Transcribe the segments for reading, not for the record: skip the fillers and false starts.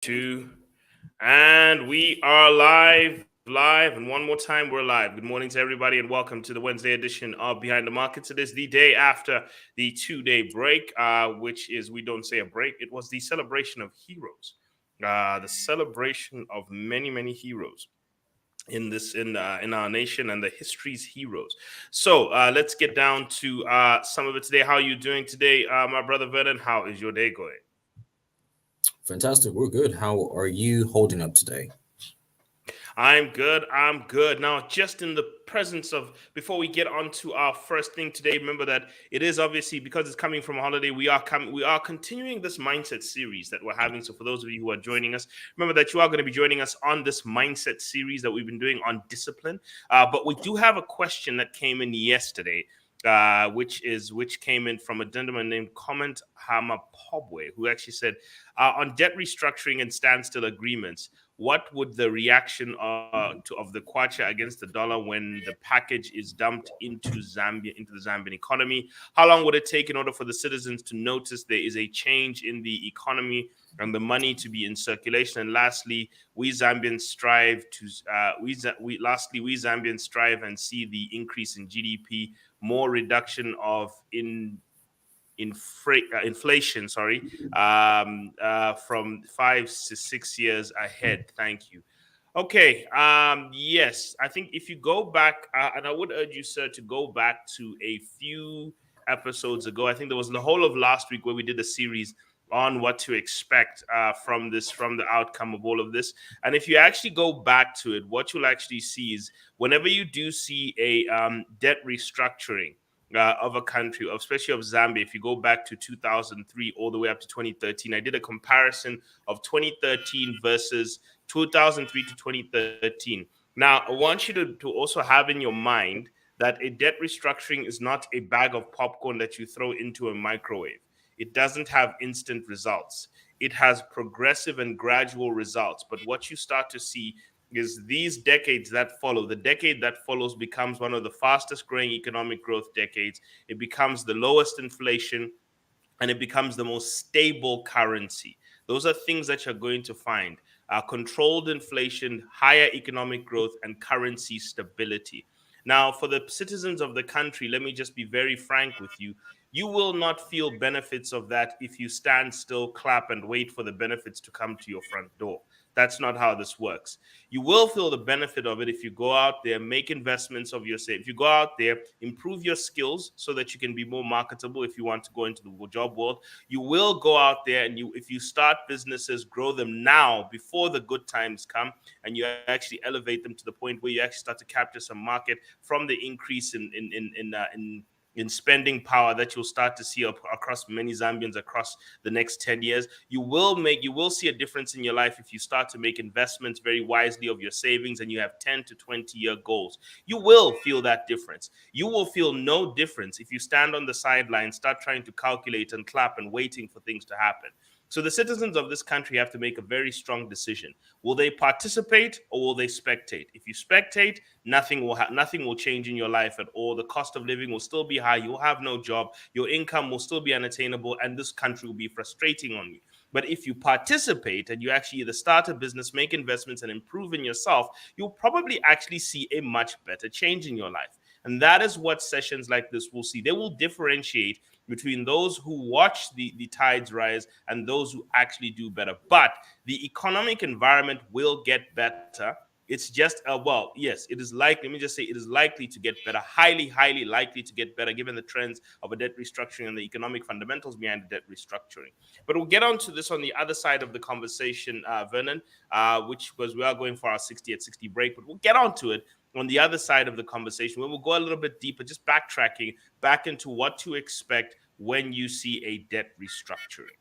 Two, and we are live, and one more time we're live. Good morning to everybody, and welcome to the Wednesday edition of Behind the Markets. It is the day after the 2 day break, which is we don't say a break. It was the celebration of heroes, the celebration of many heroes in our nation and the history's heroes. So let's get down to some of it today. How are you doing today, my brother Vernon? How is your day going? Fantastic. We're good. How are you holding up today? I'm good. I'm good. Now, just in the presence of, before we get on to our first thing today, remember that it is obviously because it's coming from a holiday. We are continuing this mindset series that we're having. So, for those of you who are joining us, remember that you are going to be joining us on this mindset series that we've been doing on discipline. But we do have a question that came in yesterday. Which came in from a gentleman named Comment Hamapobwe, who actually said on debt restructuring and standstill agreements, what would the reaction of the kwacha against the dollar when the package is dumped into the Zambian economy? How long would it take in order for the citizens to notice there is a change in the economy and the money to be in circulation? And lastly, we Zambians strive to we Zambians strive and see the increase in GDP, more reduction of inflation, from 5 to 6 years ahead. Thank you. Okay. Yes, I think if you go back, and I would urge you, sir, to go back to a few episodes ago. I think there was the whole of last week where we did a series on what to expect from the outcome of all of this. And if you actually go back to it, what you'll actually see is whenever you do see a debt restructuring of a country, especially of Zambia, if you go back to 2003 all the way up to 2013, I did a comparison of 2013 versus 2003 to 2013. Now, I want you to also have in your mind that a debt restructuring is not a bag of popcorn that you throw into a microwave. It doesn't have instant results. It has progressive and gradual results. But what you start to see is these decades that follow, the decade that follows becomes one of the fastest growing economic growth decades. It becomes the lowest inflation, and it becomes the most stable currency. Those are things that you're going to find: controlled inflation, higher economic growth, and currency stability. Now, for the citizens of the country, let me just be very frank with you. You will not feel benefits of that if you stand still, clap, and wait for the benefits to come to your front door. That's not how this works. You will feel the benefit of it if you go out there, make investments of yourself. If you go out there, improve your skills so that you can be more marketable if you want to go into the job world. You will go out there and if you start businesses, grow them now before the good times come, and you actually elevate them to the point where you actually start to capture some market from the increase in spending power that you'll start to see across many Zambians across the next 10 years. You will see a difference in your life if you start to make investments very wisely of your savings and you have 10 to 20-year goals. You will feel that difference. You will feel no difference if you stand on the sidelines, start trying to calculate and clap and waiting for things to happen. So the citizens of this country have to make a very strong decision. Will they participate or will they spectate? If you spectate, nothing will change in your life at all. The cost of living will still be high. You'll have no job. Your income will still be unattainable, and this country will be frustrating on you. But if you participate and you actually either start a business, make investments, and improve in yourself, you'll probably actually see a much better change in your life. And that is what sessions like this will see. They will differentiate between those who watch the tides rise and those who actually do better. But the economic environment will get better. It's just yes, it is likely. Let me just say it is likely to get better, highly likely to get better, given the trends of a debt restructuring and the economic fundamentals behind the debt restructuring. But we'll get onto this on the other side of the conversation, Vernon, which was we are going for our 60 at 60 break, but we'll get onto it on the other side of the conversation where we'll go a little bit deeper, just backtracking back into what to expect when you see a debt restructuring.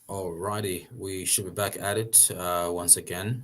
Alrighty, we should be back at it once again.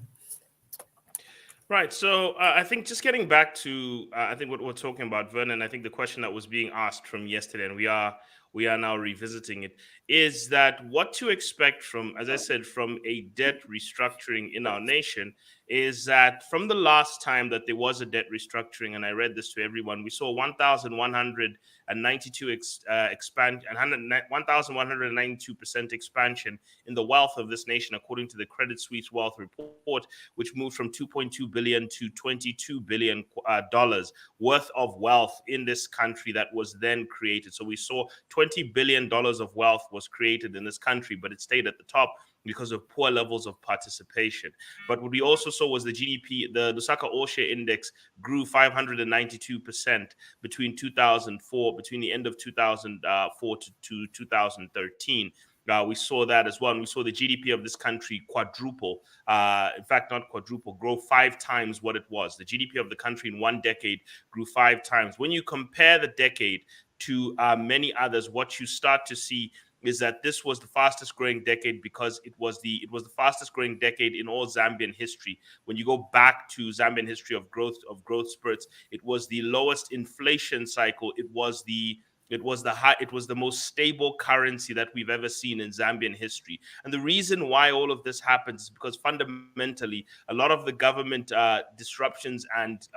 Right. So I think just getting back to I think what we're talking about, Vernon. I think the question that was being asked from yesterday, and we are now revisiting it, is that what to expect from, as I said, from a debt restructuring in our nation is that from the last time that there was a debt restructuring, and I read this to everyone, we saw 1,192 expand and 1,192% expansion in the wealth of this nation, according to the Credit Suisse Wealth Report, which moved from 2.2 billion to 22 billion dollars worth of wealth in this country that was then created. So we saw 20 billion dollars of wealth was created in this country, but it stayed at the top because of poor levels of participation. But what we also saw was the GDP, the Lusaka All Share Index grew 592% between 2004, between the end of 2004 to 2013. We saw that as well. And we saw the GDP of this country quadruple. In fact, not quadruple, grow 5 times what it was. The GDP of the country in one decade grew 5 times. When you compare the decade to many others, what you start to see is that this was the fastest growing decade because it was the fastest growing decade in all Zambian history. When you go back to Zambian history of growth spurts, it was the lowest inflation cycle. It was the most stable currency that we've ever seen in Zambian history. And the reason why all of this happens is because fundamentally a lot of the government disruptions and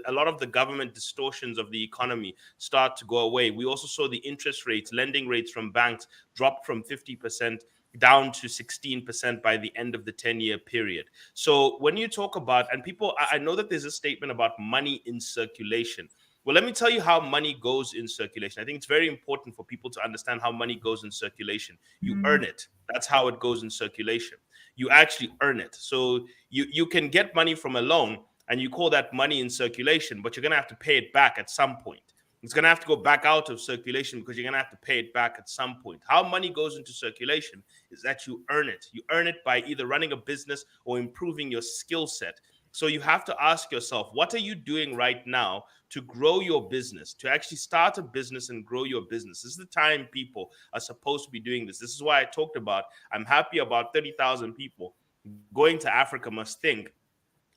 a lot of the government distortions of the economy start to go away. We also saw the interest rates, lending rates from banks drop from 50% down to 16% by the end of the 10-year period. So when you talk about, and people, I know that there's a statement about money in circulation. Well, let me tell you how money goes in circulation. I think it's very important for people to understand how money goes in circulation. You earn it. That's how it goes in circulation. You actually earn it. So you can get money from a loan and you call that money in circulation, but you're going to have to pay it back at some point. It's going to have to go back out of circulation because you're going to have to pay it back at some point. How money goes into circulation is that you earn it. You earn it by either running a business or improving your skill set. So you have to ask yourself, what are you doing right now to grow your business, to actually start a business and grow your business? This is the time people are supposed to be doing this. This is why I talked about, I'm happy about 30,000 people going to Africa must think,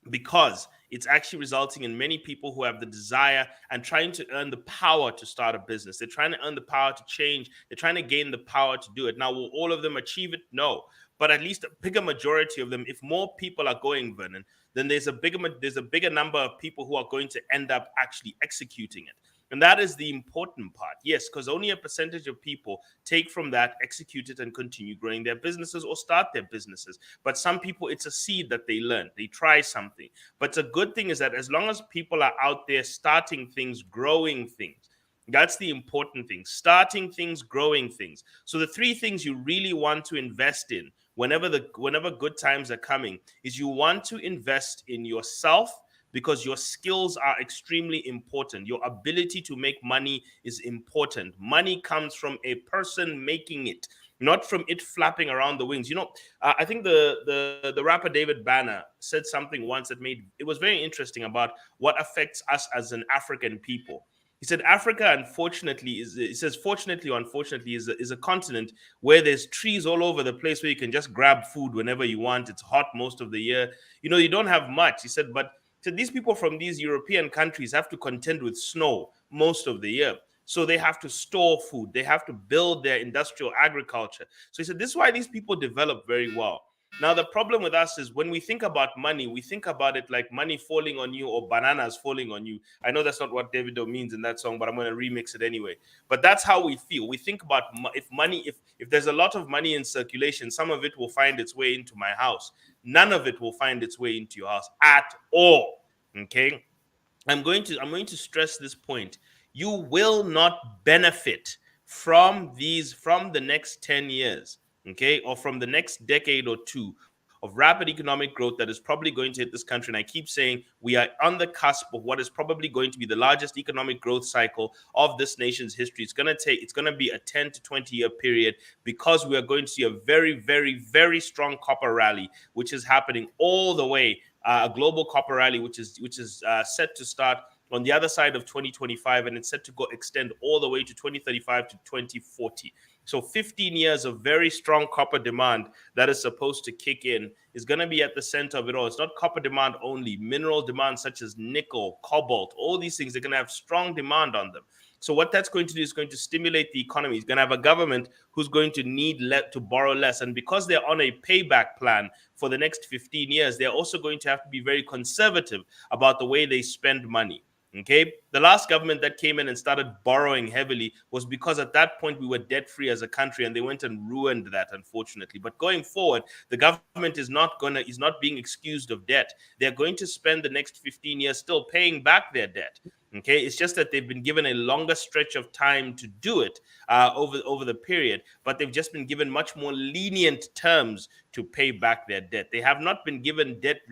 because it's actually resulting in many people who have the desire and trying to earn the power to start a business. They're trying to earn the power to change. They're trying to gain the power to do it. Now, will all of them achieve it? No. But at least a bigger majority of them, if more people are going, Vernon, then there's a bigger number of people who are going to end up actually executing it. And that is the important part. Yes, because only a percentage of people take from that, execute it, and continue growing their businesses or start their businesses. But some people, it's a seed that they learn. They try something. But the good thing is that as long as people are out there starting things, growing things, that's the important thing. Starting things, growing things. So the three things you really want to invest in whenever good times are coming is you want to invest in yourself, because your skills are extremely important. Your ability to make money is important. Money comes from a person making it, not from it flapping around the wings. I think the rapper David Banner said something once that made it was very interesting about what affects us as an African people. He said Africa, unfortunately, he says fortunately or unfortunately, is a continent where there's trees all over the place where you can just grab food whenever you want. It's hot most of the year. You don't have much. He said, but so these people from these European countries have to contend with snow most of the year. So they have to store food. They have to build their industrial agriculture. So he said, this is why these people develop very well. Now, the problem with us is when we think about money, we think about it like money falling on you or bananas falling on you. I know that's not what Davido means in that song, but I'm going to remix it anyway. But that's how we feel. We think about if there's a lot of money in circulation, some of it will find its way into my house. None of it will find its way into your house at all. Okay. I'm going to stress this point. You will not benefit from the next 10 years, okay, or from the next decade or two of rapid economic growth that is probably going to hit this country. And I keep saying we are on the cusp of what is probably going to be the largest economic growth cycle of this nation's history. It's going to be a 10 to 20 year period, because we are going to see a very, very, very strong copper rally, which is happening all the way, a global copper rally, which is set to start on the other side of 2025, and it's set to go extend all the way to 2035 to 2040. So 15 years of very strong copper demand that is supposed to kick in is going to be at the center of it all. It's not copper demand only, mineral demand such as nickel, cobalt, all these things are going to have strong demand on them. So what that's going to do is going to stimulate the economy. It's going to have a government who's going to need to borrow less. And because they're on a payback plan for the next 15 years, they're also going to have to be very conservative about the way they spend money. Okay, the last government that came in and started borrowing heavily was because at that point we were debt free as a country, and they went and ruined that, unfortunately. But going forward, the government is not being excused of debt. They're going to spend the next 15 years still paying back their debt. Okay, it's just that they've been given a longer stretch of time to do it over the period, but they've just been given much more lenient terms to pay back their debt. They have not been given debt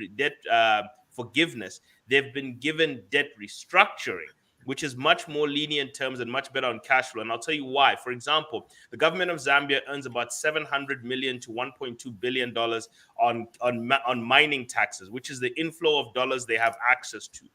forgiveness. They've been given debt restructuring, which is much more lenient terms and much better on cash flow. And I'll tell you why. For example, the government of Zambia earns about 700 million to 1.2 billion dollars on mining taxes, which is the inflow of dollars they have access to.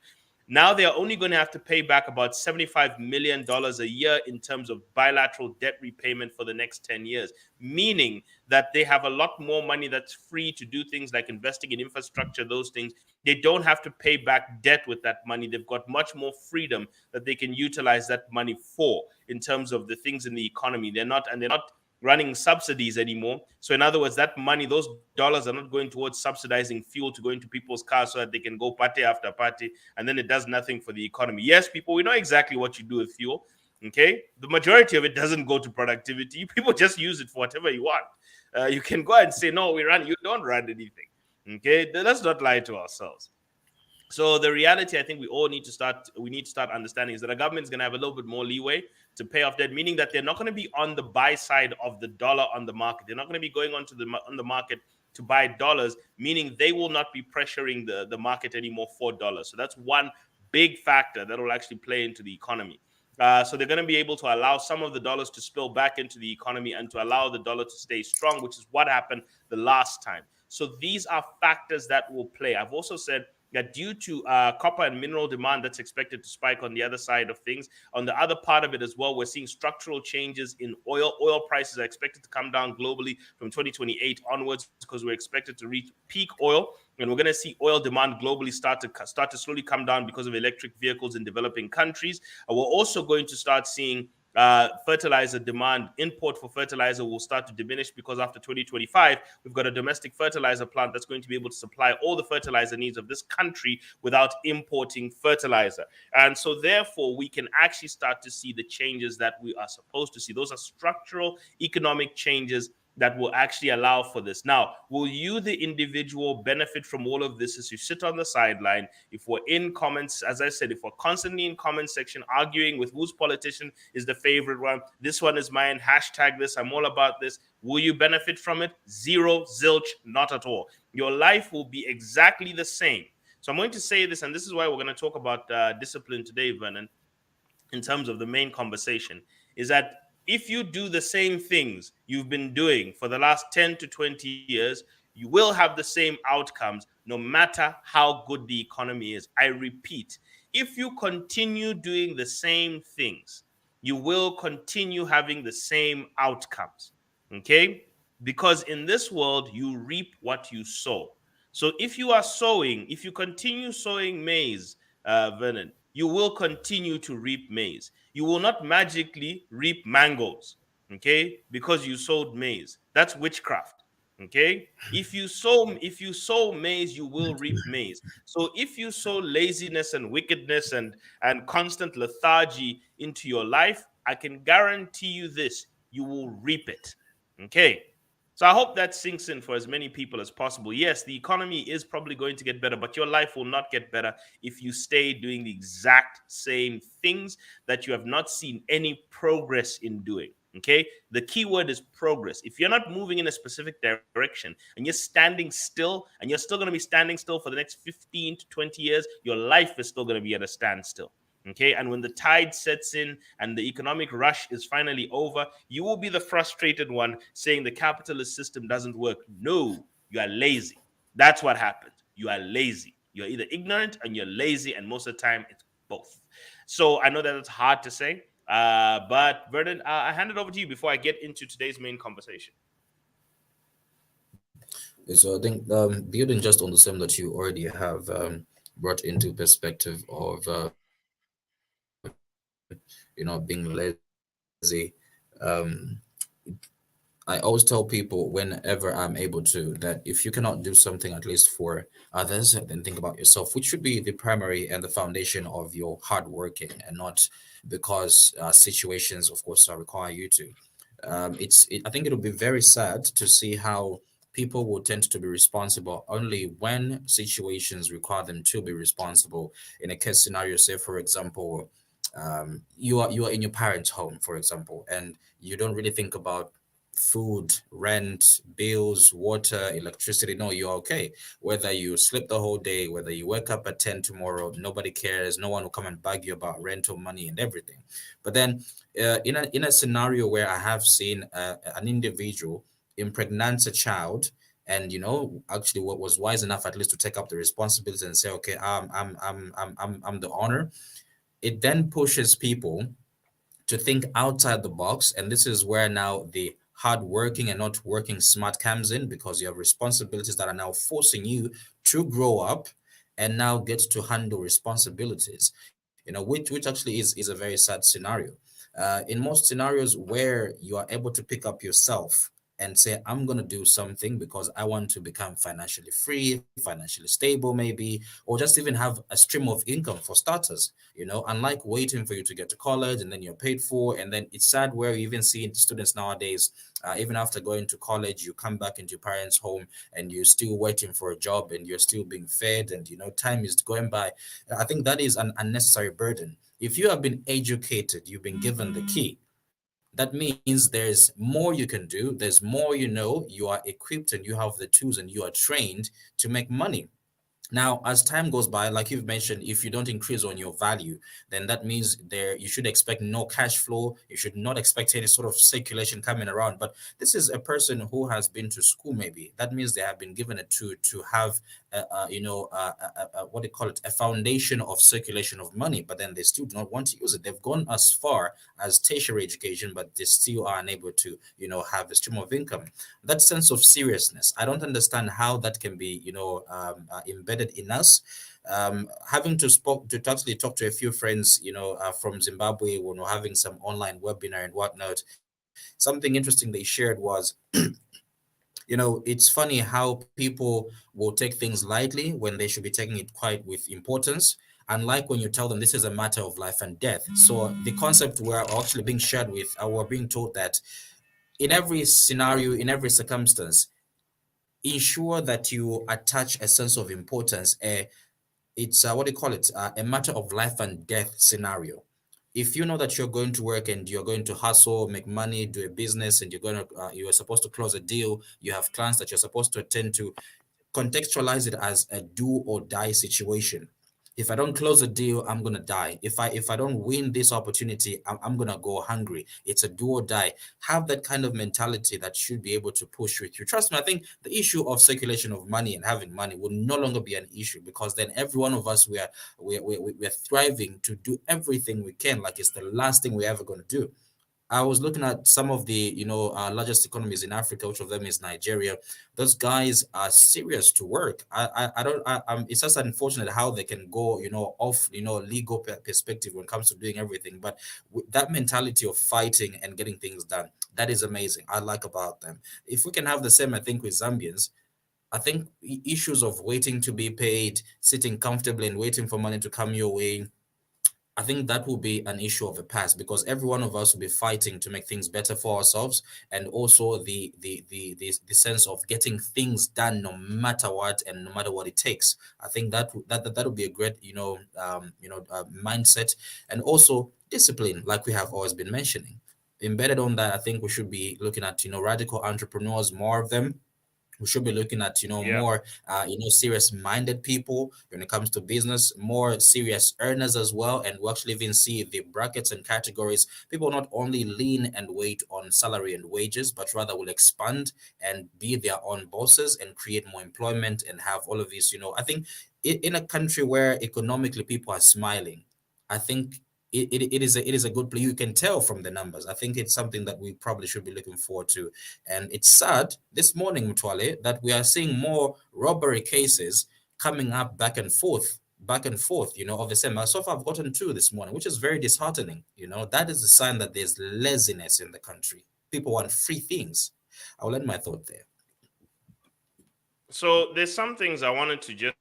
Now they are only going to have to pay back about $75 million a year in terms of bilateral debt repayment for the next 10 years, meaning that they have a lot more money that's free to do things like investing in infrastructure, those things. They don't have to pay back debt with that money. They've got much more freedom that they can utilize that money for in terms of the things in the economy. They're not running subsidies anymore. So in other words, that money, those dollars are not going towards subsidizing fuel to go into people's cars so that they can go party after party, and then it does nothing for the economy. Yes, people, we know exactly what you do with fuel. Okay, the majority of it doesn't go to productivity. People just use it for whatever you want. You can go and say, no, we run. You don't run anything. Okay, let's not lie to ourselves. So the reality, I think we need to start understanding is that a government is going to have a little bit more leeway to pay off debt, meaning that they're not going to be on the buy side of the dollar on the market. They're not going to be going on the market to buy dollars, meaning they will not be pressuring the market anymore for dollars. So that's one big factor that will actually play into the economy. So they're going to be able to allow some of the dollars to spill back into the economy and to allow the dollar to stay strong, which is what happened the last time. So these are factors that will play. I've also said that due to copper and mineral demand that's expected to spike on the other side of things, on the other part of it as well, we're seeing structural changes in oil. Oil prices are expected to come down globally from 2028 onwards because we're expected to reach peak oil, and we're going to see oil demand globally start to slowly come down because of electric vehicles in developing countries. We're also going to start seeing fertilizer demand, import for fertilizer will start to diminish because after 2025, we've got a domestic fertilizer plant that's going to be able to supply all the fertilizer needs of this country without importing fertilizer. And so therefore, we can actually start to see the changes that we are supposed to see. Those are structural economic changes that will actually allow for this. Now, will you, the individual, benefit from all of this as you sit on the sideline? If we're in comments, as I said, if we're constantly in comment section arguing with whose politician is the favorite one, this one is mine, hashtag this, I'm all about this, will you benefit from it? Zero, zilch, not at all. Your life will be exactly the same. So I'm going to say this, and this is why we're going to talk about discipline today, Vernon, in terms of the main conversation, is that if you do the same things you've been doing for the last 10 to 20 years, you will have the same outcomes no matter how good the economy is. I repeat, if you continue doing the same things, you will continue having the same outcomes. Okay? Because in this world, you reap what you sow. So if you continue sowing maize, Vernon, you will continue to reap maize. You will not magically reap mangoes, okay, because you sowed maize. That's witchcraft. Okay. If you sow maize, you will reap maize. So if you sow laziness and wickedness and constant lethargy into your life, I can guarantee you this: you will reap it. Okay. So I hope that sinks in for as many people as possible. Yes, the economy is probably going to get better, but your life will not get better if you stay doing the exact same things that you have not seen any progress in doing. Okay. The key word is progress. If you're not moving in a specific direction and you're standing still, and you're still going to be standing still for the next 15 to 20 years, your life is still going to be at a standstill. Okay. And when the tide sets in and the economic rush is finally over, you will be the frustrated one saying the capitalist system doesn't work. No, you are lazy. That's what happens. You are lazy. You're either ignorant and you're lazy, and most of the time it's both. So I know that it's hard to say, But Vernon, I hand it over to you before I get into today's main conversation. So I think building just on the same that you already have brought into perspective of being lazy. Um, I always tell people whenever I'm able to that if you cannot do something at least for others, then think about yourself, which should be the primary and the foundation of your hard working, and not because situations, of course, require you to. I think it'll be very sad to see how people will tend to be responsible only when situations require them to be responsible. In a case scenario, say for example, you are in your parents' home, for example, and you don't really think about food, rent, bills, water, electricity. No, you're okay. Whether you sleep the whole day, whether you wake up at 10 tomorrow, nobody cares. No one will come and bug you about rental money and everything. But then, in a scenario where I have seen an individual impregnate a child, and actually what was wise enough at least to take up the responsibility and say, okay, I'm the owner. It then pushes people to think outside the box. And this is where now the hard working and not working smart comes in, because you have responsibilities that are now forcing you to grow up and now get to handle responsibilities, which actually is a very sad scenario. In most scenarios where you are able to pick up yourself and say, I'm going to do something because I want to become financially free, financially stable, maybe, or just even have a stream of income for starters, unlike waiting for you to get to college and then you're paid for. And then it's sad where you even see students nowadays, even after going to college, you come back into your parents' home and you're still waiting for a job and you're still being fed, and time is going by. I think that is an unnecessary burden. If you have been educated, you've been given the key. That means there's more you can do. There's more, you are equipped and you have the tools and you are trained to make money. Now, as time goes by, like you've mentioned, if you don't increase on your value, then that means there you should expect no cash flow. You should not expect any sort of circulation coming around. But this is a person who has been to school, maybe. That means they have been given a tool to have, what do you call it, a foundation of circulation of money. But then they still do not want to use it. They've gone as far as tertiary education, but they still are unable to, have a stream of income. That sense of seriousness, I don't understand how that can be, embedded in us. Having to actually talk to a few friends, from Zimbabwe when we're having some online webinar and whatnot. Something interesting they shared was, it's funny how people will take things lightly when they should be taking it quite with importance. Unlike when you tell them this is a matter of life and death. So the concept we're actually being shared with, we're being told that in every scenario, in every circumstance, ensure that you attach a sense of importance. It's what do you call it? A matter of life and death scenario. If you know that you're going to work and you're going to hustle, make money, do a business, and you are supposed to close a deal, you have clients that you're supposed to attend to, contextualize it as a do or die situation. If I don't close a deal, I'm gonna die. If I don't win this opportunity, I'm gonna go hungry. It's a do or die. Have that kind of mentality that should be able to push with you. Trust me, I think the issue of circulation of money and having money will no longer be an issue, because then every one of us we're thriving to do everything we can, like it's the last thing we're ever gonna do. I was looking at some of the, largest economies in Africa, which of them is Nigeria. Those guys are serious to work. I don't, it's just unfortunate how they can go, off, legal perspective when it comes to doing everything. But that mentality of fighting and getting things done, that is amazing. I like about them. If we can have the same, I think, with Zambians, I think issues of waiting to be paid, sitting comfortably and waiting for money to come your way, I think that will be an issue of the past, because every one of us will be fighting to make things better for ourselves, and also the sense of getting things done no matter what and no matter what it takes. I think that would be a great mindset, and also discipline, like we have always been mentioning. Embedded on that, I think we should be looking at radical entrepreneurs, more of them. We should be looking at Yeah. more serious minded people when it comes to business, more serious earners as well. And we actually even see the brackets and categories. People not only lean and wait on salary and wages, but rather will expand and be their own bosses and create more employment and have all of these. I think in a country where economically people are smiling, I think it is a good play. You can tell from the numbers. I think it's something that we probably should be looking forward to. And it's sad this morning, Mutwale, that we are seeing more robbery cases coming up back and forth, of the same. So far, I've gotten two this morning, which is very disheartening. That is a sign that there's laziness in the country. People want free things. I'll end my thought there. So there's some things I wanted to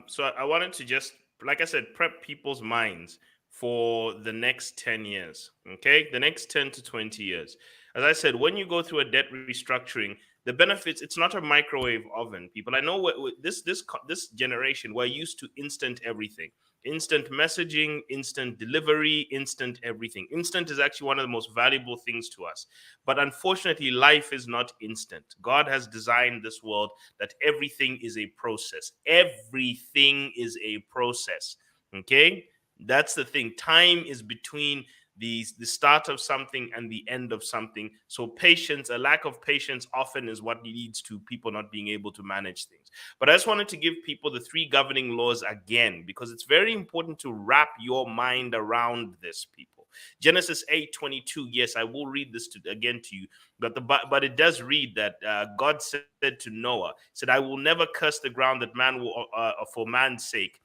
so I wanted to just, like I said, prep people's minds for the next 10 years. Okay, the next 10 to 20 years. As I said, when you go through a debt restructuring, the benefits, it's not a microwave oven, people. I know this generation, we're used to instant everything. Instant messaging, instant delivery, instant everything. Instant is actually one of the most valuable things to us. But unfortunately, life is not instant. God has designed this world that everything is a process. Everything is a process. Okay? That's the thing. Time is between the start of something and the end of something. So patience, a lack of patience often is what leads to people not being able to manage things. But I just wanted to give people the three governing laws again, because it's very important to wrap your mind around this, people. Genesis 8:22. Yes, I will read this again to you, but it does read that God said to Noah, said, "I will never curse the ground that man will for man's sake.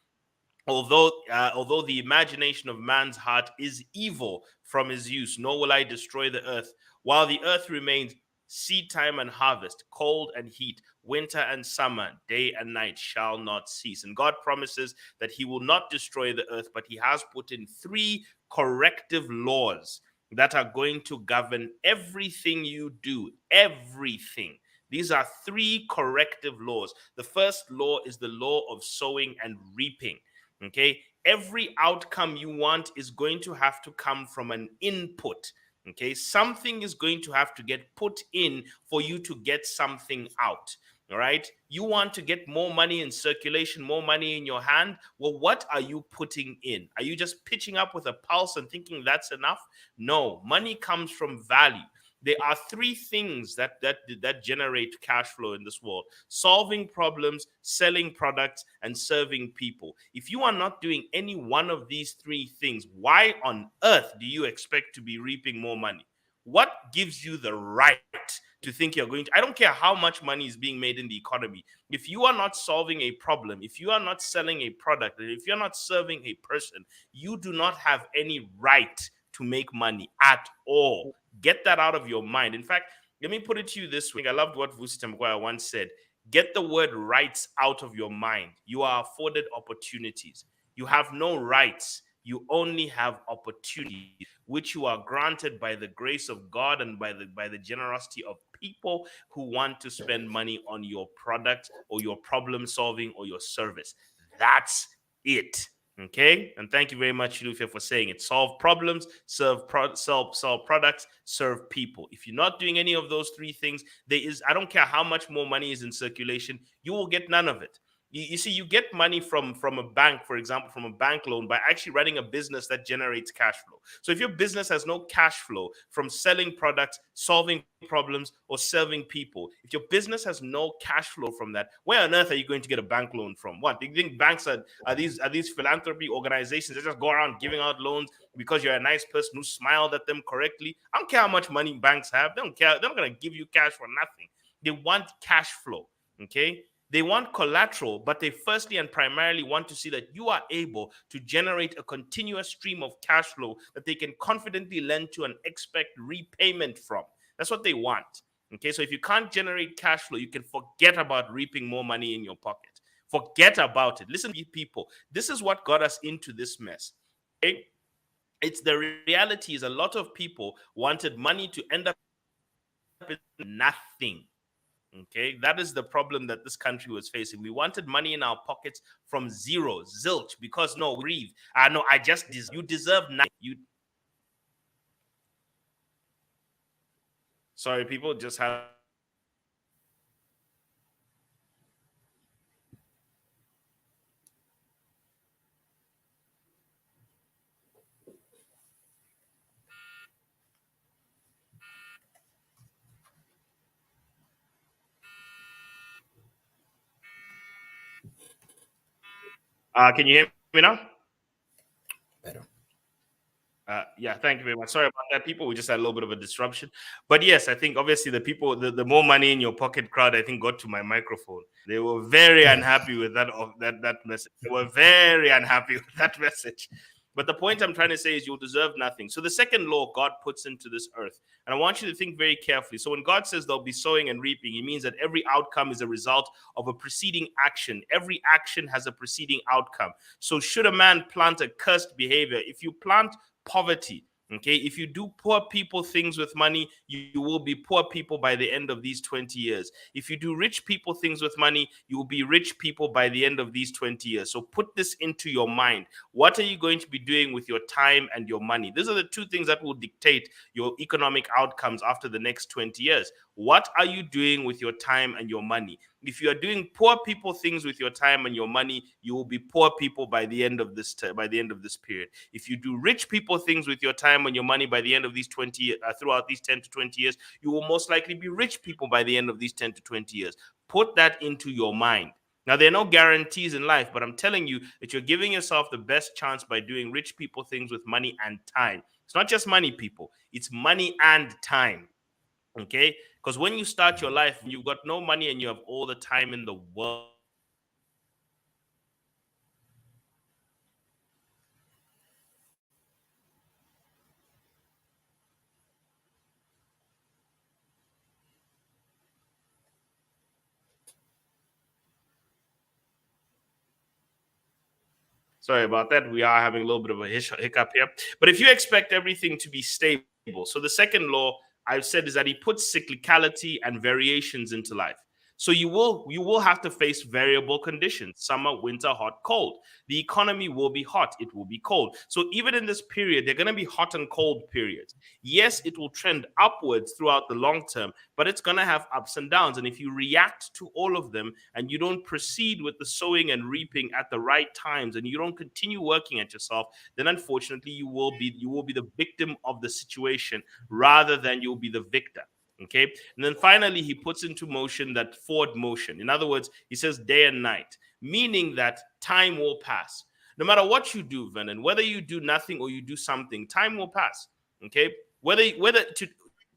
Although the imagination of man's heart is evil from his use, nor will I destroy the earth. While the earth remains, seed time and harvest, cold and heat, winter and summer, day and night shall not cease." And God promises that he will not destroy the earth, but he has put in three corrective laws that are going to govern everything you do. Everything. These are three corrective laws. The first law is the law of sowing and reaping. Okay, every outcome you want is going to have to come from an input. Okay, something is going to have to get put in for you to get something out. All right, you want to get more money in circulation, more money in your hand. Well, what are you putting in? Are you just pitching up with a pulse and thinking that's enough? No, money comes from value. There are three things that generate cash flow in this world: solving problems, selling products, and serving people. If you are not doing any one of these three things, why on earth do you expect to be reaping more money? What gives you the right to think you're going to? I don't care how much money is being made in the economy. If you are not solving a problem, if you are not selling a product, and if you're not serving a person, you do not have any right to make money at all. Get that out of your mind. In fact, let me put it to you this way. I loved what Vusi Tamkwaya once said: get the word rights out of your mind. You are afforded opportunities. You have no rights. You only have opportunities, which you are granted by the grace of God and by the generosity of people who want to spend money on your product or your problem solving or your service. That's it. Okay, and thank you very much, Lufia, for saying it. Solve problems, solve products, serve people. If you're not doing any of those three things, I don't care how much more money is in circulation, you will get none of it. You see, you get money from a bank, for example, from a bank loan, by actually running a business that generates cash flow. So if your business has no cash flow from selling products, solving problems, or serving people, if your business has no cash flow from that, where on earth are you going to get a bank loan from? What, do you think banks are these philanthropy organizations that just go around giving out loans because you're a nice person who smiled at them correctly? I don't care how much money banks have. They don't care. They're not going to give you cash for nothing. They want cash flow. Okay, they want collateral, but they firstly and primarily want to see that you are able to generate a continuous stream of cash flow that they can confidently lend to and expect repayment from. That's what they want. Okay, so if you can't generate cash flow, you can forget about reaping more money in your pocket. Forget about it. Listen, people, this is what got us into this mess. Okay, it's the reality is a lot of people wanted money to end up in nothing. Okay, that is the problem that this country was facing. We wanted money in our pockets from zero, zilch, because no, we breathe. No, I just deserve. You deserve nothing. You. Sorry, people just had. Can you hear me now? Better. Yeah, thank you very much. Sorry about that, people. We just had a little bit of a disruption. But yes, I think obviously the people, the more money in your pocket crowd, I think got to my microphone. They were very unhappy with that message. They were very unhappy with that message. But the point I'm trying to say is you'll deserve nothing. So the second law God puts into this earth, and I want you to think very carefully. So when God says there'll be sowing and reaping, He means that every outcome is a result of a preceding action. Every action has a preceding outcome. So should a man plant a cursed behavior, if you plant poverty, okay, if you do poor people things with money, you will be poor people by the end of these 20 years. If you do rich people things with money, you will be rich people by the end of these 20 years. So put this into your mind. What are you going to be doing with your time and your money? These are the two things that will dictate your economic outcomes after the next 20 years. What are you doing with your time and your money? If you are doing poor people things with your time and your money, you will be poor people by the end of this period. If you do rich people things with your time and your money by the end of these 20 throughout these 10 to 20 years, you will most likely be rich people by the end of these 10 to 20 years. Put that into your mind. Now, there are no guarantees in life, but I'm telling you that you're giving yourself the best chance by doing rich people things with money and time. It's not just money, people, it's money and time. Okay, because when you start your life and you've got no money and you have all the time in the world, you will be miserable. But when you start your life and you've got money and you have all the time in the world, you will be happy. You will be happy. Sorry about that. We are having a little bit of a hiccup here. But if you expect everything to be stable, so the second law I've said is that He puts cyclicality and variations into life. So you will have to face variable conditions: summer, winter, hot, cold. The economy will be hot, it will be cold. So even in this period, there are going to be hot and cold periods. Yes, it will trend upwards throughout the long term, but it's going to have ups and downs. And if you react to all of them and you don't proceed with the sowing and reaping at the right times, and you don't continue working at yourself, then unfortunately you will be the victim of the situation rather than you'll be the victor. Okay. And then finally, He puts into motion that forward motion. In other words, He says day and night, meaning that time will pass. No matter what you do, Vernon, whether you do nothing or you do something, time will pass. Okay. Whether to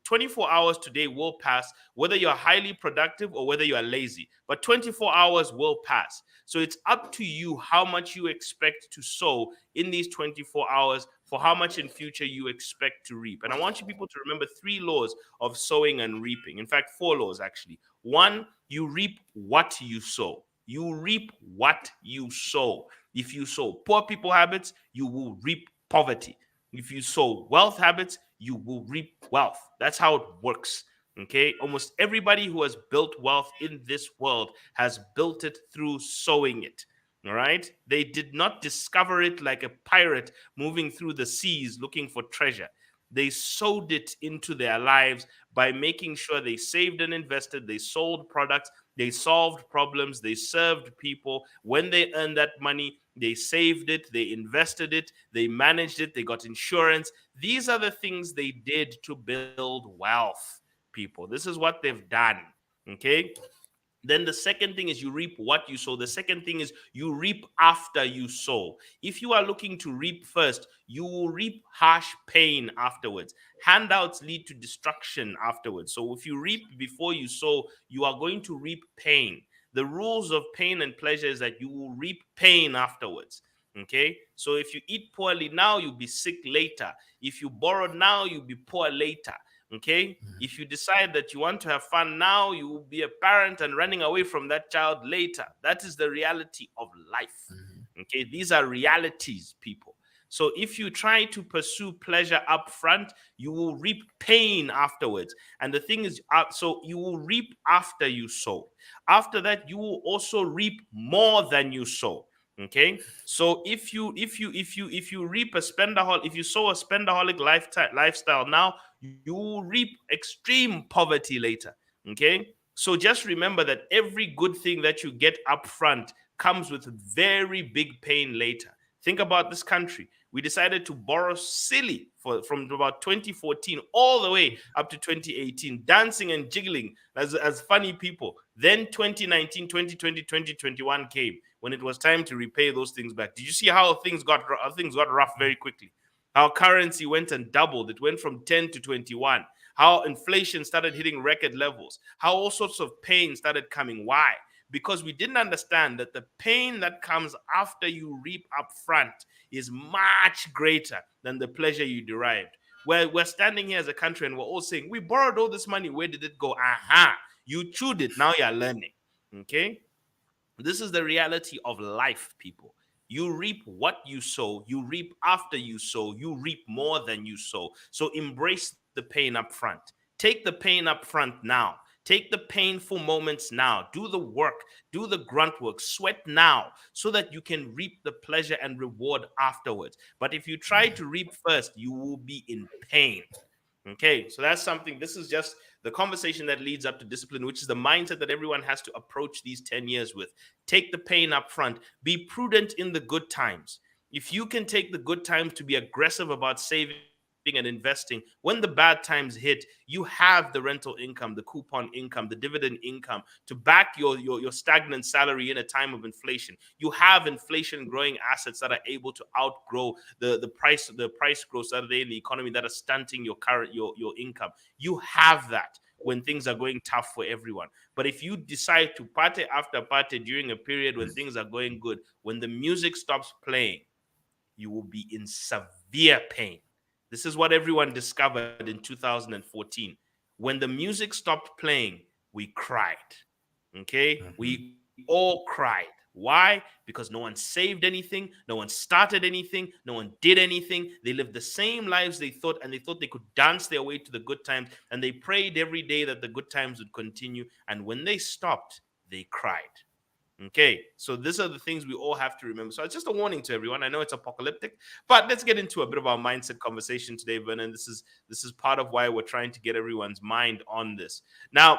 24 hours today will pass, whether you're highly productive or whether you are lazy, but 24 hours will pass. So it's up to you how much you expect to sow in these 24 hours, for how much in future you expect to reap. And I want you people to remember three laws of sowing and reaping. In fact, four laws actually. One, you reap what you sow. You reap what you sow. If you sow poor people habits, you will reap poverty. If you sow wealth habits, you will reap wealth. That's how it works. Okay. Almost everybody who has built wealth in this world has built it through sowing it. All right. They did not discover it like a pirate moving through the seas looking for treasure. They sowed it into their lives by making sure they saved and invested. They sold products. They solved problems. They served people. When they earned that money, they saved it. They invested it. They managed it. They got insurance. These are the things they did to build wealth, people. This is what they've done. Okay. Then the second thing is you reap what you sow. The second thing is you reap after you sow. If you are looking to reap first, you will reap harsh pain afterwards. Handouts lead to destruction afterwards. So if you reap before you sow, you are going to reap pain. The rules of pain and pleasure is that you will reap pain afterwards. Okay, so if you eat poorly now, you'll be sick later. If you borrow now, you'll be poor later. Okay, if you decide that you want to have fun now, you will be a parent and running away from that child later. That is the reality of life. Okay, these are realities, people. So if you try to pursue pleasure up front, you will reap pain afterwards. And the thing is, so you will reap after you sow. After that, you will also reap more than you sow. Okay, so if you reap a spenderholic, if you sow a spenderholic lifestyle now, you will reap extreme poverty later. Okay, so just remember that every good thing that you get up front comes with very big pain later. Think about this country. We decided to borrow silly from about 2014 all the way up to 2018, dancing and jiggling as funny people. Then 2019, 2020, 2021 came when it was time to repay those things back. Did you see how things got rough very quickly? How currency went and doubled. It went from 10 to 21. How inflation started hitting record levels. How all sorts of pain started coming. Why? Because we didn't understand that the pain that comes after you reap up front is much greater than the pleasure you derived. We're standing here as a country and we're all saying, we borrowed all this money. Where did it go? Aha, you chewed it. Now you're learning. Okay? This is the reality of life, people. You reap what you sow, you reap after you sow, you reap more than you sow. So embrace the pain up front. Take the pain up front now. Take the painful moments now. Do the work, do the grunt work, sweat now so that you can reap the pleasure and reward afterwards. But if you try to reap first, you will be in pain. Okay, so that's something. This is just the conversation that leads up to discipline, which is the mindset that everyone has to approach these 10 years with. Take the pain up front, be prudent in the good times. If you can take the good times to be aggressive about saving and investing, when the bad times hit, you have the rental income, the coupon income, the dividend income to back your stagnant salary in a time of inflation. You have inflation growing assets that are able to outgrow the price growth that are there in the economy that are stunting your income. You have that when things are going tough for everyone. But if you decide to party after party during a period when things are going good, when the music stops playing, you will be in severe pain. This is what everyone discovered in 2014. When the music stopped playing, we cried. Okay? Mhm. We all cried. Why? Because no one saved anything, no one started anything, no one did anything. They lived the same lives they thought they could dance their way to the good times, and they prayed every day that the good times would continue. And when they stopped, they cried. Okay, so these are the things we all have to remember. So it's just a warning to everyone. I know it's apocalyptic, but let's get into a bit of our mindset conversation today, Vernon. This is part of why we're trying to get everyone's mind on this. Now,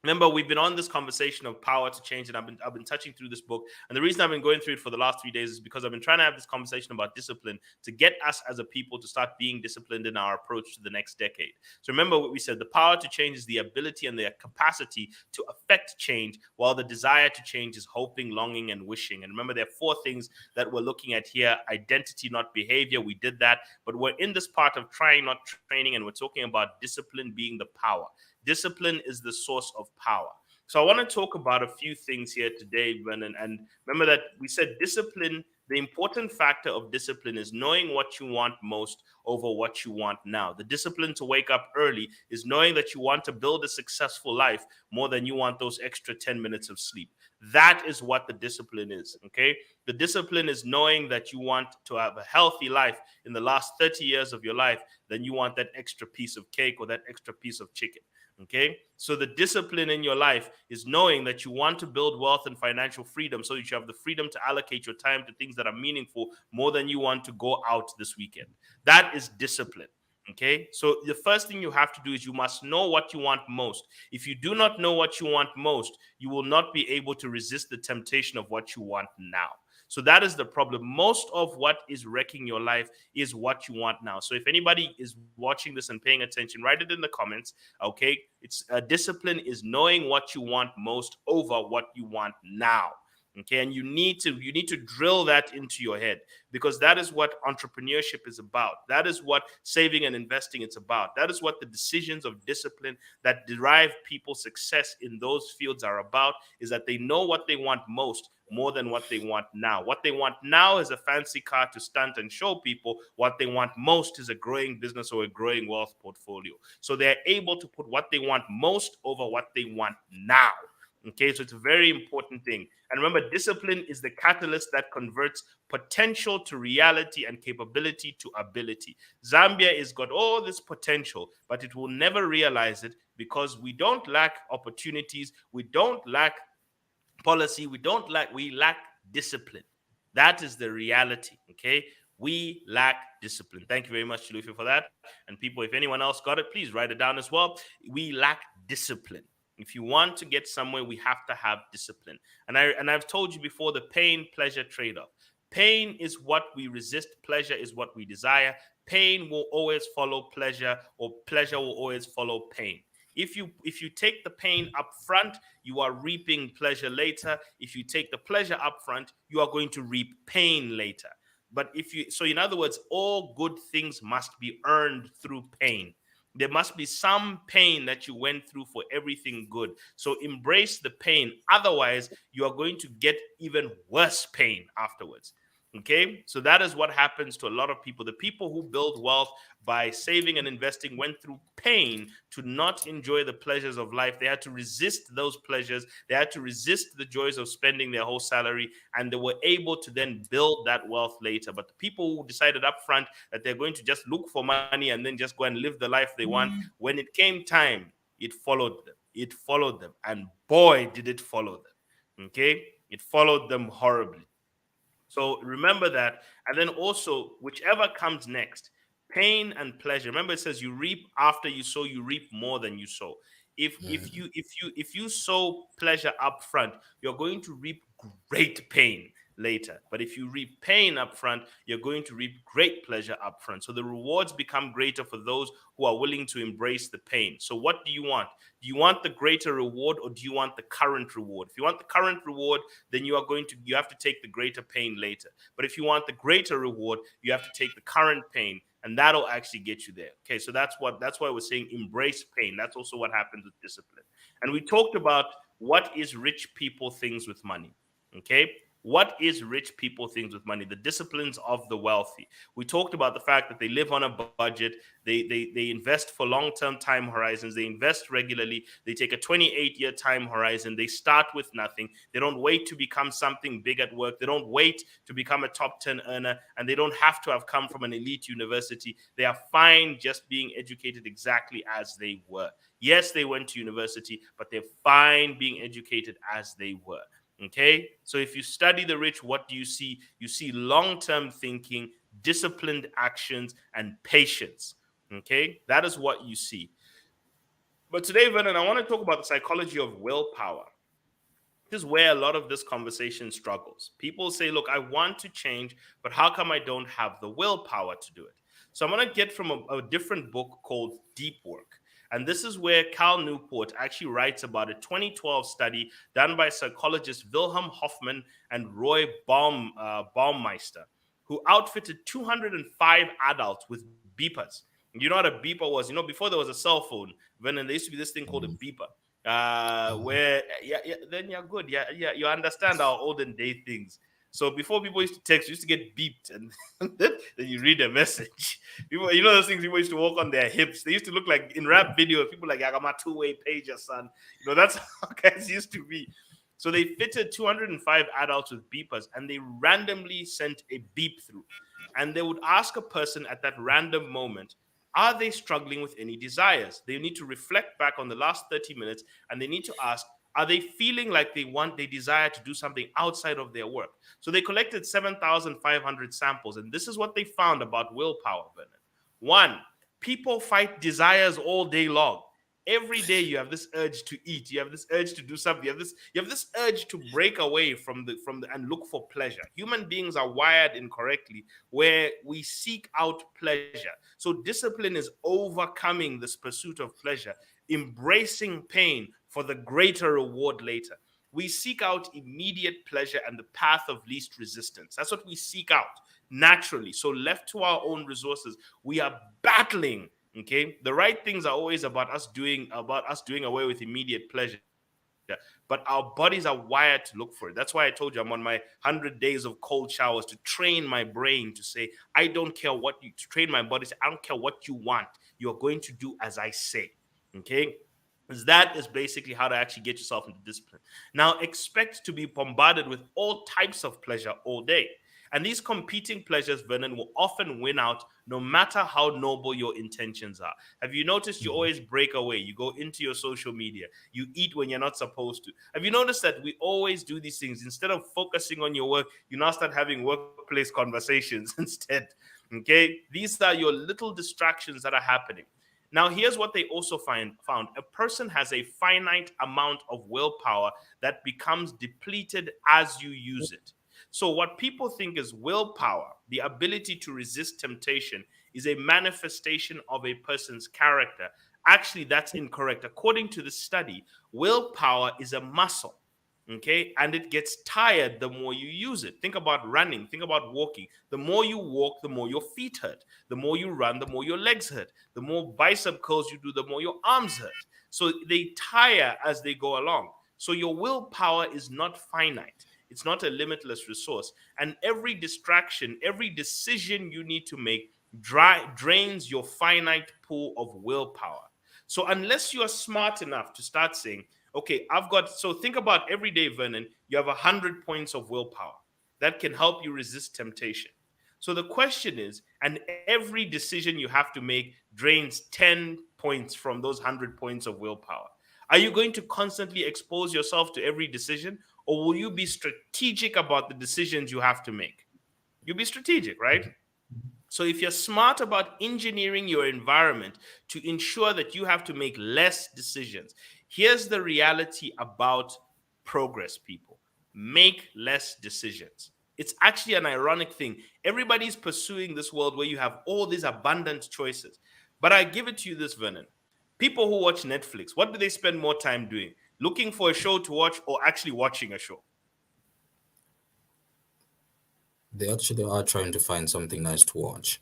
remember, we've been on this conversation of power to change, and I've been touching through this book. And the reason I've been going through it for the last 3 days is because I've been trying to have this conversation about discipline to get us as a people to start being disciplined in our approach to the next decade. So remember what we said: the power to change is the ability and the capacity to affect change, while the desire to change is hoping, longing, and wishing. And remember, there are four things that we're looking at here: identity, not behavior. We did that, but we're in this part of trying, not training, and we're talking about discipline being the power. Discipline is the source of power. So I want to talk about a few things here today, Brennan. And remember that we said discipline, the important factor of discipline is knowing what you want most over what you want now. The discipline to wake up early is knowing that you want to build a successful life more than you want those extra 10 minutes of sleep. That is what the discipline is, okay? The discipline is knowing that you want to have a healthy life in the last 30 years of your life, then you want that extra piece of cake or that extra piece of chicken. Okay, so the discipline in your life is knowing that you want to build wealth and financial freedom so that you have the freedom to allocate your time to things that are meaningful more than you want to go out this weekend. That is discipline. Okay, so the first thing you have to do is you must know what you want most. If you do not know what you want most, you will not be able to resist the temptation of what you want now. So that is the problem. Most of what is wrecking your life is what you want now. So if anybody is watching this and paying attention, write it in the comments. Okay, it's discipline is knowing what you want most over what you want now. Okay, and you need to drill that into your head, because that is what entrepreneurship is about. That is what saving and investing is about. That is what the decisions of discipline that derive people's success in those fields are about, is that they know what they want most more than what they want now. What they want now is a fancy car to stunt and show people. What they want most is a growing business or a growing wealth portfolio. So they're able to put what they want most over what they want now. Okay, so it's a very important thing. And remember, discipline is the catalyst that converts potential to reality and capability to ability. Zambia has got all this potential, but it will never realize it because we don't lack opportunities, we don't lack policy, we lack discipline. That is the reality. Okay, we lack discipline. Thank you very much, Luffy, for that. And people, if anyone else got it, please write it down as well. We lack discipline. If you want to get somewhere, we have to have discipline. And I've told you before, the pain pleasure trade-off. Pain is what we resist, pleasure is what we desire. Pain will always follow pleasure, or pleasure will always follow pain. If you take the pain up front, you are reaping pleasure later. If you take the pleasure up front, you are going to reap pain later. But if you, so in other words, all good things must be earned through pain. There must be some pain that you went through for everything good. So embrace the pain. Otherwise, you are going to get even worse pain afterwards. Okay, so that is what happens to a lot of people. The people who build wealth by saving and investing went through pain to not enjoy the pleasures of life. They had to resist those pleasures, they had to resist the joys of spending their whole salary, and they were able to then build that wealth later. But the people who decided up front that they're going to just look for money and then just go and live the life they want, when it came time, it followed them. It followed them. And boy, did it follow them. Okay? It followed them horribly. So remember that. And then also, whichever comes next, pain and pleasure. Remember, it says you reap after you sow, you reap more than you sow. If you sow pleasure up front, you're going to reap great pain later. But if you reap pain up front, you're going to reap great pleasure up front. So the rewards become greater for those who are willing to embrace the pain. So what do you want? Do you want the greater reward, or do you want the current reward? If you want the current reward, then you have to take the greater pain later. But if you want the greater reward, you have to take the current pain, and that'll actually get you there. Okay, so that's why we're saying embrace pain. That's also what happens with discipline. And we talked about what is rich people things with money. Okay, what is rich people things with money? The disciplines of the wealthy. We talked about the fact that they live on a budget. They invest for long-term time horizons. They invest regularly. They take a 28-year time horizon. They start with nothing. They don't wait to become something big at work. They don't wait to become a top 10 earner, and they don't have to have come from an elite university. They are fine just being educated exactly as they were. Yes, they went to university, but they're fine being educated as they were. Okay, so if you study the rich, what do you see? You see long-term thinking, disciplined actions, and patience. Okay, that is what you see. But today, Vernon, I want to talk about the psychology of willpower. This is where a lot of this conversation struggles. People say, look, I want to change, but how come I don't have the willpower to do it? So I'm going to get from a different book called Deep Work. And this is where Cal Newport actually writes about a 2012 study done by psychologists Wilhelm Hoffman and Roy Baumeister, who outfitted 205 adults with beepers. You know what a beeper was? Before there was a cell phone, when there used to be this thing called a beeper. Where then you're good. Yeah, you understand our olden day things. So before people used to text, you used to get beeped, and then you read a message. People, those things people used to walk on their hips. They used to look like in rap videos. People like, I got my two-way pager, son. That's how guys used to be. So they fitted 205 adults with beepers, and they randomly sent a beep through, and they would ask a person at that random moment, are they struggling with any desires? They need to reflect back on the last 30 minutes, and they need to ask, are they feeling like they desire to do something outside of their work? So they collected 7,500 samples, and this is what they found about willpower, Bernard. One, people fight desires all day long. Every day you have this urge to eat, you have this urge to do something, you have this urge to break away from the and look for pleasure. Human beings are wired incorrectly where we seek out pleasure. So discipline is overcoming this pursuit of pleasure, embracing pain for the greater reward later. We seek out immediate pleasure and the path of least resistance. That's what we seek out naturally. So left to our own resources, we are battling. Okay, the right things are always about us doing away with immediate pleasure, but our bodies are wired to look for it. That's why I told you I'm on my 100 days of cold showers to train my brain to say, I don't care what you to train my body. Say, I don't care what you want. You're going to do as I say. Okay, because that is basically how to actually get yourself into discipline. Now, expect to be bombarded with all types of pleasure all day. And these competing pleasures, Vernon, will often win out no matter how noble your intentions are. Have you noticed you always break away? You go into your social media, you eat when you're not supposed to. Have you noticed that we always do these things? Instead of focusing on your work, you now start having workplace conversations instead. Okay? These are your little distractions that are happening. Now, here's what they also found. A person has a finite amount of willpower that becomes depleted as you use it. So, what people think is willpower, the ability to resist temptation, is a manifestation of a person's character. Actually, that's incorrect. According to the study, willpower is a muscle. Okay, and it gets tired the more you use it. Think about running, think about walking. The more you walk, the more your feet hurt. The more you run, the more your legs hurt. The more bicep curls you do, the more your arms hurt. So they tire as they go along. So your willpower is not finite, it's not a limitless resource. And every distraction, every decision you need to make drains your finite pool of willpower. So unless you are smart enough to start saying, okay, so think about every day, Vernon, you have 100 points of willpower that can help you resist temptation. So the question is, and every decision you have to make drains 10 points from those 100 points of willpower. Are you going to constantly expose yourself to every decision, or will you be strategic about the decisions you have to make? You'll be strategic, right? So if you're smart about engineering your environment to ensure that you have to make less decisions, here's the reality about progress, people. Make less decisions. It's actually an ironic thing. Everybody's pursuing this world where you have all these abundant choices. But I give it to you this, Vernon. People who watch Netflix, what do they spend more time doing? Looking for a show to watch or actually watching a show? They actually are trying to find something nice to watch.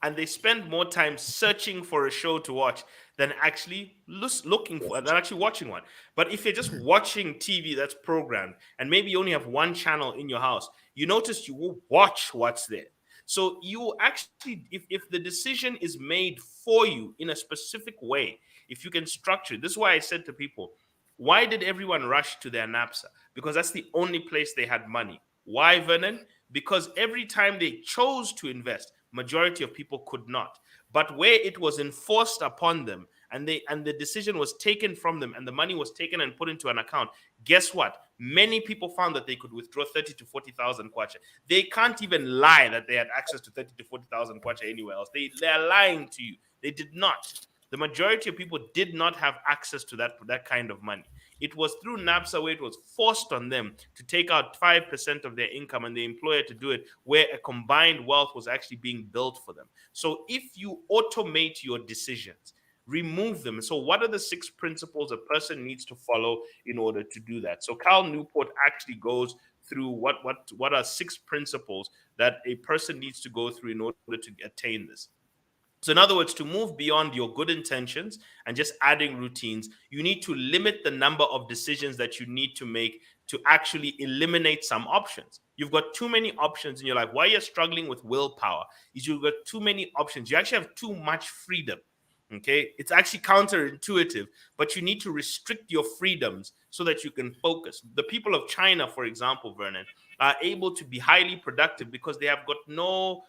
And they spend more time searching for a show to watch than actually looking for than actually watching one. But if you're just watching TV that's programmed and maybe you only have one channel in your house, you notice you will watch what's there. So you will actually, if the decision is made for you in a specific way, if you can structure, this is why I said to people, why did everyone rush to their NAPSA? Because that's the only place they had money. Why, Vernon? Because every time they chose to invest, majority of people could not. But where it was enforced upon them and the decision was taken from them and the money was taken and put into an account, guess what? Many people found that they could withdraw 30 to 40,000 kwacha. They can't even lie that they had access to 30 to 40,000 kwacha anywhere else. They're lying to you. They did not. The majority of people did not have access to that kind of money. It was through NAPSA where it was forced on them to take out 5% of their income and the employer to do it, where a combined wealth was actually being built for them. So if you automate your decisions, remove them. So what are the 6 principles a person needs to follow in order to do that? So Cal Newport actually goes through what are 6 principles that a person needs to go through in order to attain this. So, in other words, to move beyond your good intentions and just adding routines, you need to limit the number of decisions that you need to make to actually eliminate some options. You've got too many options in your life. Why you're struggling with willpower is you've got too many options. You actually have too much freedom. Okay, it's actually counterintuitive, but you need to restrict your freedoms so that you can focus. The people of China, for example, Vernon, are able to be highly productive because they've got no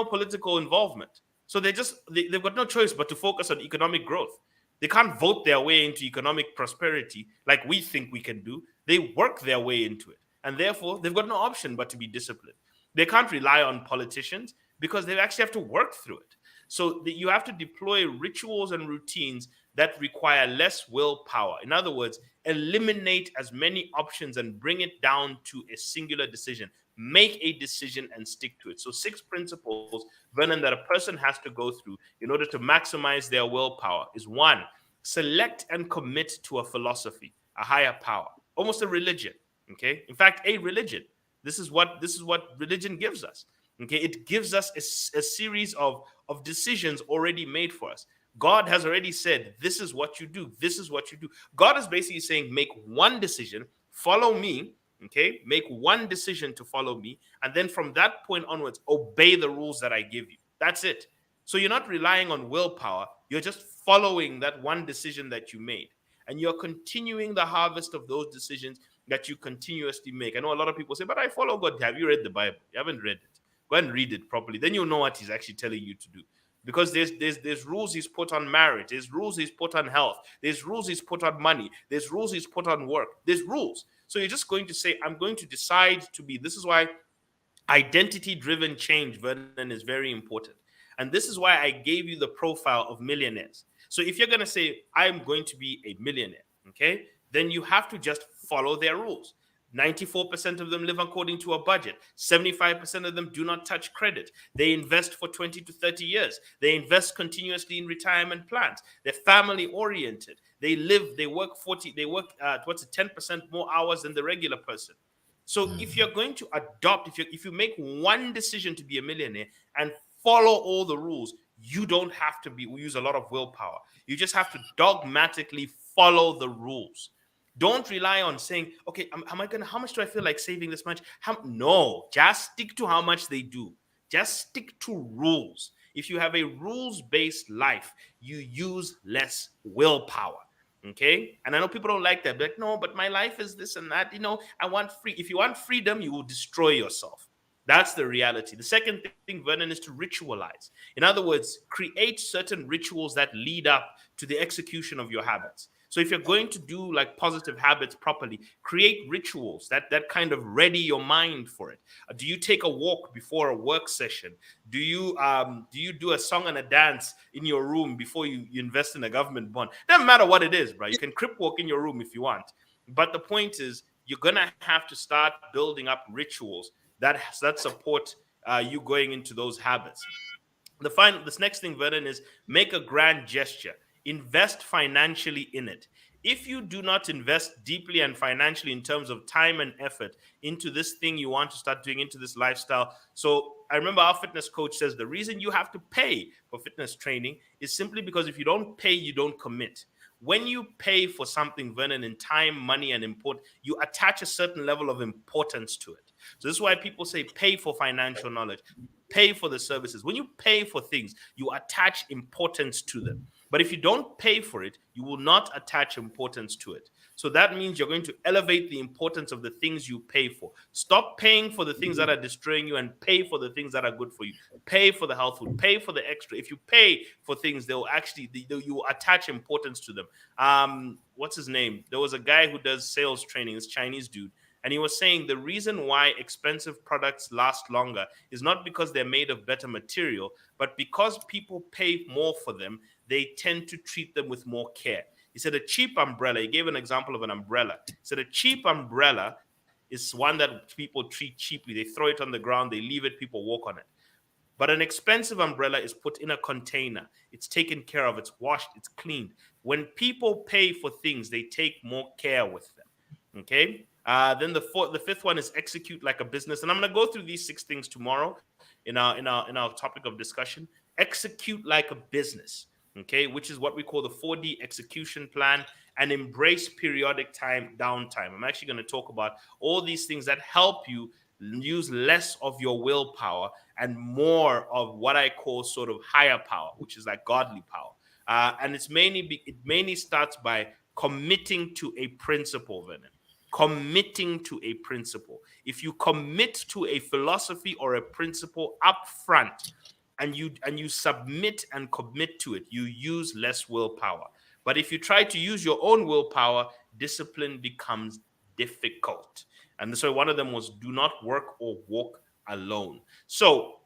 political involvement. So they've got no choice but to focus on economic growth. They can't vote their way into economic prosperity like we think we can do. They work their way into it. And therefore, they've got no option but to be disciplined. They can't rely on politicians because they actually have to work through it. So you have to deploy rituals and routines that require less willpower. In other words, eliminate as many options and bring it down to a singular decision. Make a decision and stick to it. So 6 principles, Vernon, that a person has to go through in order to maximize their willpower is: 1, select and commit to a philosophy, a higher power, almost a religion. Okay, in fact, a religion. This is what religion gives us. Okay, it gives us a series of decisions already made for us. God has already said, this is what you do. This is what you do. God is basically saying, make one decision, follow me. Okay, make one decision to follow me. And then from that point onwards, obey the rules that I give you. That's it. So you're not relying on willpower. You're just following that one decision that you made. And you're continuing the harvest of those decisions that you continuously make. I know a lot of people say, but I follow God. Have you read the Bible? You haven't read it. Go and read it properly. Then you'll know what he's actually telling you to do. Because there's rules he's put on marriage, there's rules he's put on health, there's rules he's put on money, there's rules he's put on work, there's rules. So you're just going to say, I'm going to decide to be. This is why identity driven change, Vernon, is very important. And this is why I gave you the profile of millionaires. So if you're going to say, I'm going to be a millionaire, okay, then you have to just follow their rules. 94% of them live according to a budget. 75% of them do not touch credit. They invest for 20 to 30 years. They invest continuously in retirement plans. They're family oriented. They work 40, they work what's it, 10% more hours than the regular person. So if Mm. you're going to adopt, if you make one decision to be a millionaire and follow all the rules, you don't have to use a lot of willpower. You just have to dogmatically follow the rules. Don't rely on saying, okay, am I gonna? How much do I feel like saving this much? No, just stick to how much they do. Just stick to rules. If you have a rules-based life, you use less willpower. Okay, and I know people don't like that. But no, but my life is this and that. I want free. If you want freedom, you will destroy yourself. That's the reality. The second thing, Vernon, is to ritualize. In other words, create certain rituals that lead up to the execution of your habits. So if you're going to do like positive habits properly, create rituals that kind of ready your mind for it. Do you take a walk before a work session? Do you do a song and a dance in your room before you invest in a government bond? Doesn't matter what it is, bro. You can crip walk in your room if you want. But the point is, you're gonna have to start building up rituals that support you going into those habits. This next thing, Vernon, is make a grand gesture. Invest financially in it. If you do not invest deeply and financially in terms of time and effort into this thing you want to start doing, into this lifestyle. So I remember our fitness coach says the reason you have to pay for fitness training is simply because if you don't pay, you don't commit. When you pay for something, Vernon, in time, money, and import, you attach a certain level of importance to it. So this is why people say pay for financial knowledge, pay for the services. When you pay for things, you attach importance to them. But if you don't pay for it, you will not attach importance to it. So that means you're going to elevate the importance of the things you pay for. Stop paying for the things that are destroying you and pay for the things that are good for you. Pay for the health food, pay for the extra. If you pay for things, you will attach importance to them. What's his name? There was a guy who does sales training, this Chinese dude. And he was saying the reason why expensive products last longer is not because they're made of better material, but because people pay more for them, they tend to treat them with more care. He said a cheap umbrella, he gave an example of an umbrella. He said a cheap umbrella is one that people treat cheaply. They throw it on the ground, they leave it, people walk on it. But an expensive umbrella is put in a container. It's taken care of, it's washed, it's cleaned. When people pay for things, they take more care with them. Okay. Then the fifth one is execute like a business, and I'm gonna go through these six things tomorrow in our topic of discussion. Execute like a business, okay, which is what we call the 4D execution plan, and embrace periodic downtime. I'm actually going to talk about all these things that help you use less of your willpower and more of what I call sort of higher power, which is like godly power. And it mainly starts by committing to a principle, Vernon. Committing to a principle. If you commit to a philosophy or a principle up front, and you submit and commit to it, you use less willpower. But if you try to use your own willpower, discipline becomes difficult. And so one of them was do not work or walk alone. So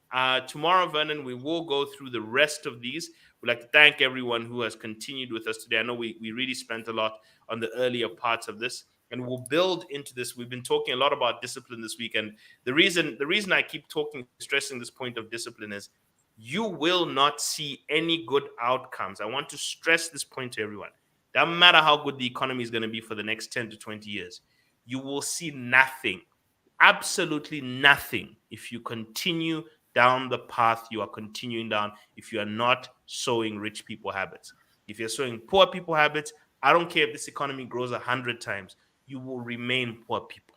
tomorrow, Vernon, we will go through the rest of these. We'd like to thank everyone who has continued with us today. I know we really spent a lot on the earlier parts of this, and we'll build into this. We've been talking a lot about discipline this week, and the reason I keep stressing this point of discipline is you will not see any good outcomes. I want to stress this point to everyone. Doesn't matter how good the economy is going to be for the next 10 to 20 years, you will see nothing, absolutely nothing, if you continue down the path you are continuing down, if you are not sowing rich people habits. If you're sowing poor people habits, I don't care if this economy grows 100 times, you will remain poor people.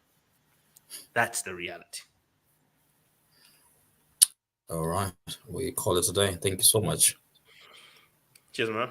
That's the reality. All right, we call it a day. Thank you so much. Cheers, man.